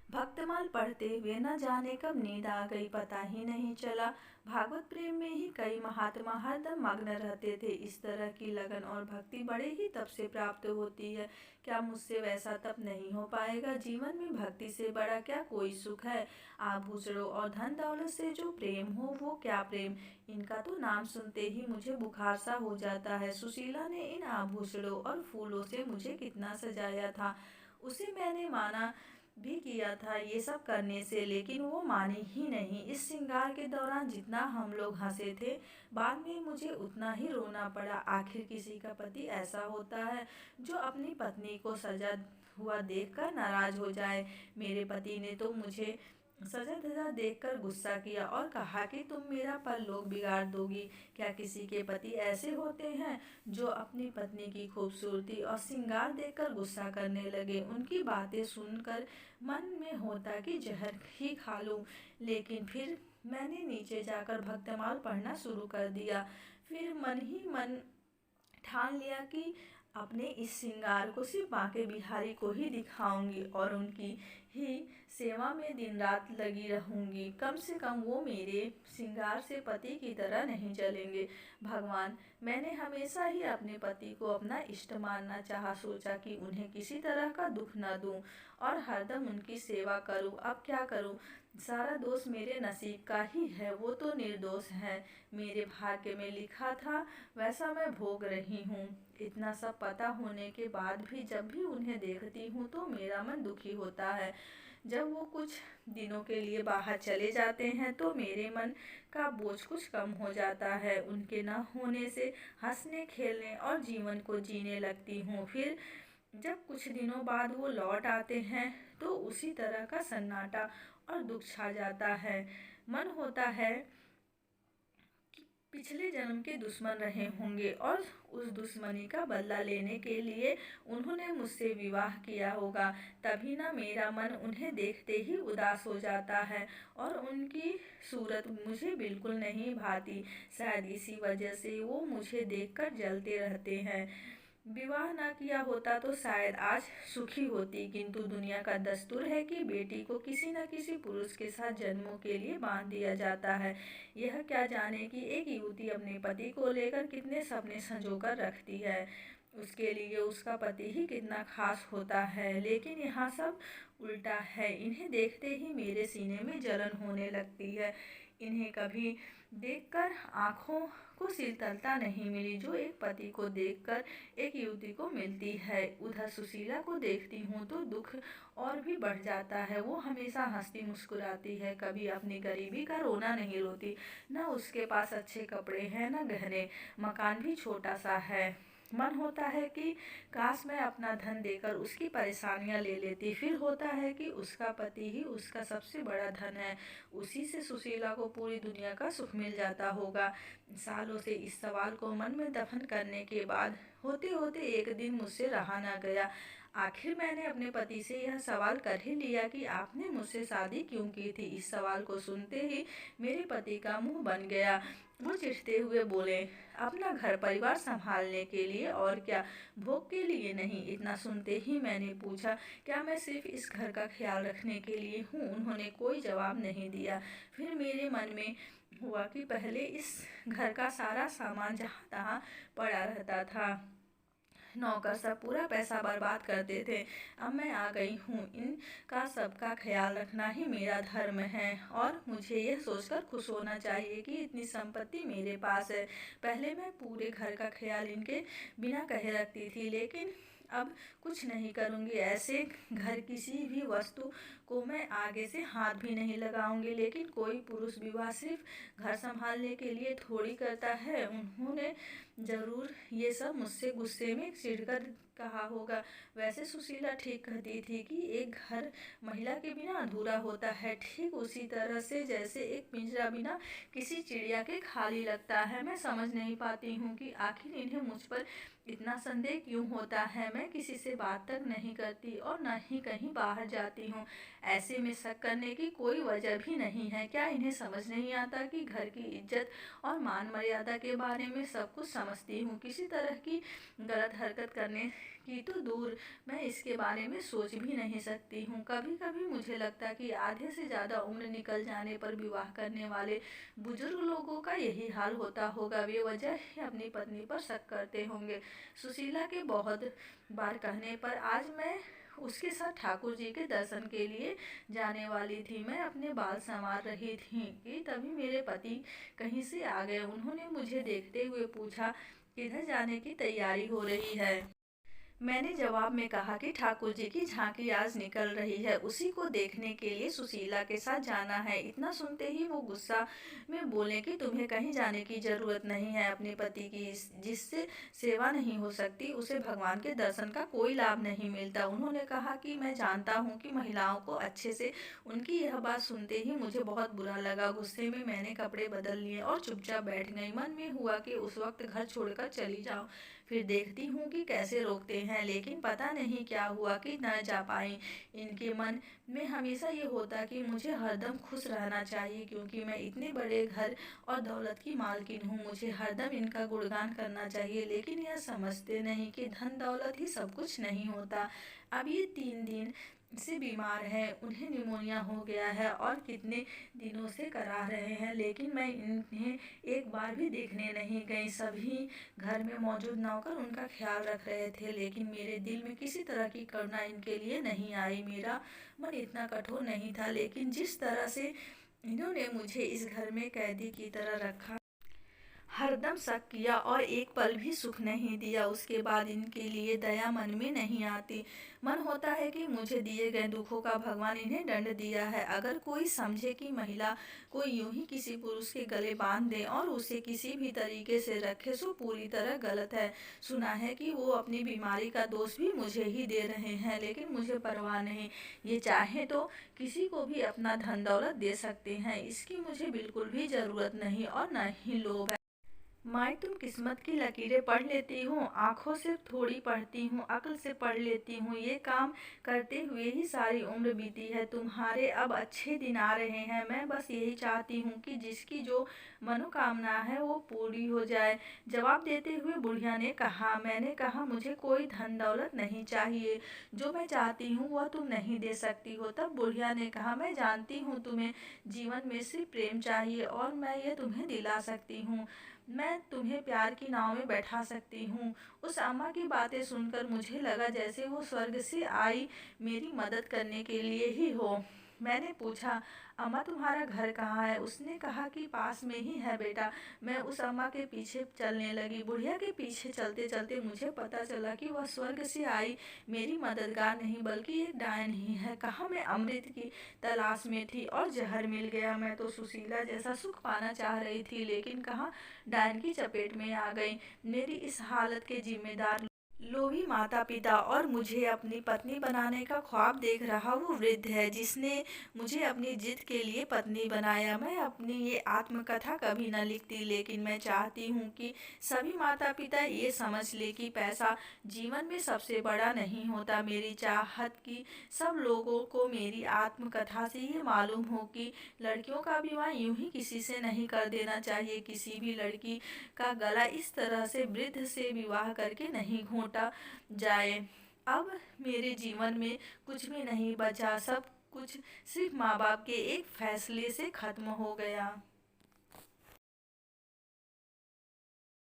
भक्तमाल पढ़ते हुए न जाने कब नींद आ गई, पता ही नहीं चला। भागवत प्रेम में ही कई महात्मा हरदम मग्न रहते थे। इस तरह की लगन और भक्ति बड़े ही तप से प्राप्त होती है। क्या मुझसे वैसा तप नहीं हो पाएगा? जीवन में भक्ति से बड़ा क्या कोई सुख है? आभूषणों और धन दौलत से जो प्रेम हो वो क्या प्रेम। इनका तो नाम सुनते ही मुझे बुखार सा हो जाता है। सुशीला ने इन आभूषणों और फूलों से मुझे कितना सजाया था। उसे मैंने माना भी किया था ये सब करने से, लेकिन वो मानी ही नहीं। इस श्रृंगार के दौरान जितना हम लोग हंसे थे, बाद में मुझे उतना ही रोना पड़ा। आखिर किसी का पति ऐसा होता है जो अपनी पत्नी को सजा हुआ देखकर नाराज हो जाए। मेरे पति ने तो मुझे सजा धजा देखकर गुस्सा किया और कहा कि तुम मेरा परलोक बिगाड़ दोगी। क्या किसी के पति ऐसे होते हैं जो अपनी पत्नी की खूबसूरती और श्रृंगार देखकर गुस्सा करने लगे? उनकी बातें सुनकर मन में होता कि जहर ही खा लूं, लेकिन फिर मैंने नीचे जाकर भक्तमाल पढ़ना शुरू कर दिया। फिर मन ही मन ठान लिया कि अपने इस श्रृंगार को सिर्फ बांके बिहारी को ही दिखाऊंगी और उनकी ही सेवा में दिन रात लगी रहूंगी। कम से कम वो मेरे श्रृंगार से पति की तरह नहीं चलेंगे। भगवान, मैंने हमेशा ही अपने पति को अपना इष्ट मानना चाहा। सोचा कि उन्हें किसी तरह का दुख न दूं और हरदम उनकी सेवा करूं। अब क्या करूं? सारा दोष मेरे नसीब का ही है। वो तो निर्दोष हैं। मेरे भाग्य में लिखा था वैसा मैं भोग रही हूँ। इतना सब पता होने के बाद भी जब भी उन्हें देखती हूँ तो मेरा मन दुखी होता है। जब वो कुछ दिनों के लिए बाहर चले जाते हैं तो मेरे मन का बोझ कुछ कम हो जाता है। उनके न होने से हंसने खेलने और जीवन को जीने लगती हूँ। फिर जब कुछ दिनों बाद वो लौट आते हैं तो उसी तरह का सन्नाटा और दुख छा जाता है। मन होता है पिछले जन्म के दुश्मन रहे होंगे और उस दुश्मनी का बदला लेने के लिए उन्होंने मुझसे विवाह किया होगा। तभी ना मेरा मन उन्हें देखते ही उदास हो जाता है और उनकी सूरत मुझे बिल्कुल नहीं भाती। शायद इसी वजह से वो मुझे देखकर जलते रहते हैं। विवाह ना किया होता तो शायद आज सुखी होती, किंतु दुनिया का दस्तूर है कि बेटी को किसी न किसी पुरुष के साथ जन्मों के लिए बांध दिया जाता है। यह क्या जाने कि एक युवती अपने पति को लेकर कितने सपने संजोकर रखती है। उसके लिए उसका पति ही कितना खास होता है, लेकिन यहाँ सब उल्टा है। इन्हें देखते ही मेरे सीने में जलन होने लगती है। इन्हें कभी देखकर आंखों को शीतलता नहीं मिली जो एक पति को देखकर एक युवती को मिलती है। उधर सुशीला को देखती हूँ तो दुख और भी बढ़ जाता है। वो हमेशा हंसती मुस्कुराती है, कभी अपनी गरीबी का रोना नहीं रोती। न उसके पास अच्छे कपड़े हैं न गहने, मकान भी छोटा सा है। मन होता है कि काश मैं अपना धन देकर उसकी परेशानियां ले लेती। फिर होता है कि उसका पति ही उसका सबसे बड़ा धन है, उसी से सुशीला को पूरी दुनिया का सुख मिल जाता होगा। सालों से इस सवाल को मन में दफन करने के बाद होते होते एक दिन मुझसे रहा ना गया। आखिर मैंने अपने पति से यह सवाल कर ही लिया कि आपने मुझसे शादी क्यों की थी। इस सवाल को सुनते ही मेरे पति का मुंह बन गया। वो चिढ़ते हुए बोले, अपना घर परिवार संभालने के लिए, और क्या, भोग के लिए नहीं। इतना सुनते ही मैंने पूछा, क्या मैं सिर्फ इस घर का ख्याल रखने के लिए हूँ? उन्होंने कोई जवाब नहीं दिया। फिर मेरे मन में हुआ कि पहले इस घर का सारा सामान जहाँ तहाँ पड़ा रहता था, नौकर सब पूरा पैसा बर्बाद करते थे। अब मैं आ गई हूँ, इनका सबका ख्याल रखना ही मेरा धर्म है और मुझे यह सोचकर खुश होना चाहिए कि इतनी संपत्ति मेरे पास है। पहले मैं पूरे घर का ख्याल इनके बिना कहे रखती थी, लेकिन अब कुछ नहीं करूँगी। ऐसे घर किसी भी वस्तु को मैं आगे से हाथ भी नहीं लगाऊंगी। लेकिन कोई पुरुष विवाह सिर्फ घर संभालने के लिए थोड़ी करता है। उन्होंने जरूर ये सब मुझसे गुस्से में चिढ़कर कहा होगा। वैसे सुशीला ठीक कहती थी कि एक घर महिला के बिना अधूरा होता है, ठीक उसी तरह से जैसे एक पिंजरा बिना किसी चिड़िया के खाली लगता है। मैं समझ नहीं पाती हूँ कि आखिर इन्हें मुझ पर इतना संदेह क्यों होता है। मैं किसी से बात तक नहीं करती और न ही कहीं बाहर जाती हूँ। ऐसे में शक करने की कोई वजह भी नहीं है। क्या इन्हें समझ नहीं आता कि घर की इज्जत और मान मर्यादा के बारे में सब कुछ समझ समझती हूँ। किसी तरह की गलत हरकत करने की तो दूर, मैं इसके बारे में सोच भी नहीं सकती हूँ। कभी कभी मुझे लगता कि आधे से ज़्यादा उम्र निकल जाने पर विवाह करने वाले बुजुर्ग लोगों का यही हाल होता होगा। वे वजह ही अपनी पत्नी पर शक करते होंगे। सुशीला के बहुत बार कहने पर आज मैं उसके साथ ठाकुर जी के दर्शन के लिए जाने वाली थी। मैं अपने बाल संवार रही थी कि तभी मेरे पति कहीं से आ गए। उन्होंने मुझे देखते हुए पूछा, किधर जाने की तैयारी हो रही है? मैंने जवाब में कहा कि ठाकुर जी की झांकी आज निकल रही है, उसी को देखने के लिए सुशीला के साथ जाना है। इतना सुनते ही वो गुस्सा में बोले कि तुम्हें कहीं जाने की जरूरत नहीं है। अपने पति की जिससे सेवा नहीं हो सकती, उसे भगवान के दर्शन का कोई लाभ नहीं मिलता। उन्होंने कहा कि मैं जानता हूँ कि महिलाओं को अच्छे से। उनकी यह बात सुनते ही मुझे बहुत बुरा लगा। गुस्से में मैंने कपड़े बदल लिए और चुपचाप बैठ गई। मन में हुआ कि उस वक्त घर छोड़कर चली जाऊं, फिर देखती हूँ कि कैसे रोकते हैं, लेकिन पता नहीं क्या हुआ कि न जा पाई। इनके मन में हमेशा ये होता कि मुझे हरदम खुश रहना चाहिए, क्योंकि मैं इतने बड़े घर और दौलत की मालकिन हूँ। मुझे हरदम इनका गुणगान करना चाहिए, लेकिन यह समझते नहीं कि धन दौलत ही सब कुछ नहीं होता। अब ये 3 दिन से बीमार है, उन्हें निमोनिया हो गया है और कितने दिनों से करा रहे हैं, लेकिन मैं इन्हें एक बार भी देखने नहीं गई। सभी घर में मौजूद नौकर उनका ख्याल रख रहे थे, लेकिन मेरे दिल में किसी तरह की करुणा इनके लिए नहीं आई। मेरा मन इतना कठोर नहीं था, लेकिन जिस तरह से इन्होंने मुझे इस घर में कैदी की तरह रखा, हरदम शक किया और एक पल भी सुख नहीं दिया, उसके बाद इनके लिए दया मन में नहीं आती। मन होता है कि मुझे दिए गए दुखों का भगवान इन्हें दंड दिया है। अगर कोई समझे कि महिला को यूं ही किसी पुरुष के गले बांध दे और उसे किसी भी तरीके से रखे, सो पूरी तरह गलत है। सुना है कि वो अपनी बीमारी का दोष भी मुझे ही दे रहे हैं, लेकिन मुझे परवाह नहीं। ये चाहे तो किसी को भी अपना धन दौलत दे सकते हैं, इसकी मुझे बिल्कुल भी जरूरत नहीं और न ही लोभ है। माई, तुम किस्मत की लकीरें पढ़ लेती हूँ, आंखों से थोड़ी पढ़ती हूँ, अक्ल से पढ़ लेती हूँ। ये काम करते हुए ही सारी उम्र बीती है। तुम्हारे अब अच्छे दिन आ रहे हैं। मैं बस यही चाहती हूँ कि जिसकी जो मनोकामना है वो पूरी हो जाए। जवाब देते हुए बुढ़िया ने कहा। मैंने कहा, मुझे कोई धन दौलत नहीं चाहिए, जो मैं चाहती हूँ वह तुम नहीं दे सकती हो। तब बुढ़िया ने कहा, मैं जानती हूँ तुम्हें जीवन में सिर्फ प्रेम चाहिए और मैं ये तुम्हें दिला सकती हूँ। मैं तुम्हें प्यार की नाव में बैठा सकती हूँ। उस अम्मा की बातें सुनकर मुझे लगा जैसे वो स्वर्ग से आई मेरी मदद करने के लिए ही हो। मैंने पूछा, अम्मा तुम्हारा घर कहाँ है? उसने कहा कि पास में ही है बेटा। मैं उस अम्मा के पीछे चलने लगी। बुढ़िया के पीछे चलते चलते मुझे पता चला कि वह स्वर्ग से आई मेरी मददगार नहीं बल्कि एक डायन ही है। कहा मैं अमृत की तलाश में थी और जहर मिल गया। मैं तो सुशीला जैसा सुख पाना चाह रही थी, लेकिन कहाँ डायन की चपेट में आ गई। मेरी इस हालत के जिम्मेदार लोभी माता पिता और मुझे अपनी पत्नी बनाने का ख्वाब देख रहा वो वृद्ध है, जिसने मुझे अपनी जिद के लिए पत्नी बनाया। मैं अपनी ये आत्मकथा कभी न लिखती, लेकिन मैं चाहती हूँ कि सभी माता पिता ये समझ ले कि पैसा जीवन में सबसे बड़ा नहीं होता। मेरी चाहत कि सब लोगों को मेरी आत्मकथा से ये मालूम हो कि लड़कियों का विवाह यूं ही किसी से नहीं कर देना चाहिए। किसी भी लड़की का गला इस तरह से वृद्ध से विवाह करके नहीं घोंटा जाए। अब मेरे जीवन में कुछ भी नहीं बचा, सब कुछ सिर्फ माँ बाप के एक फैसले से खत्म हो गया।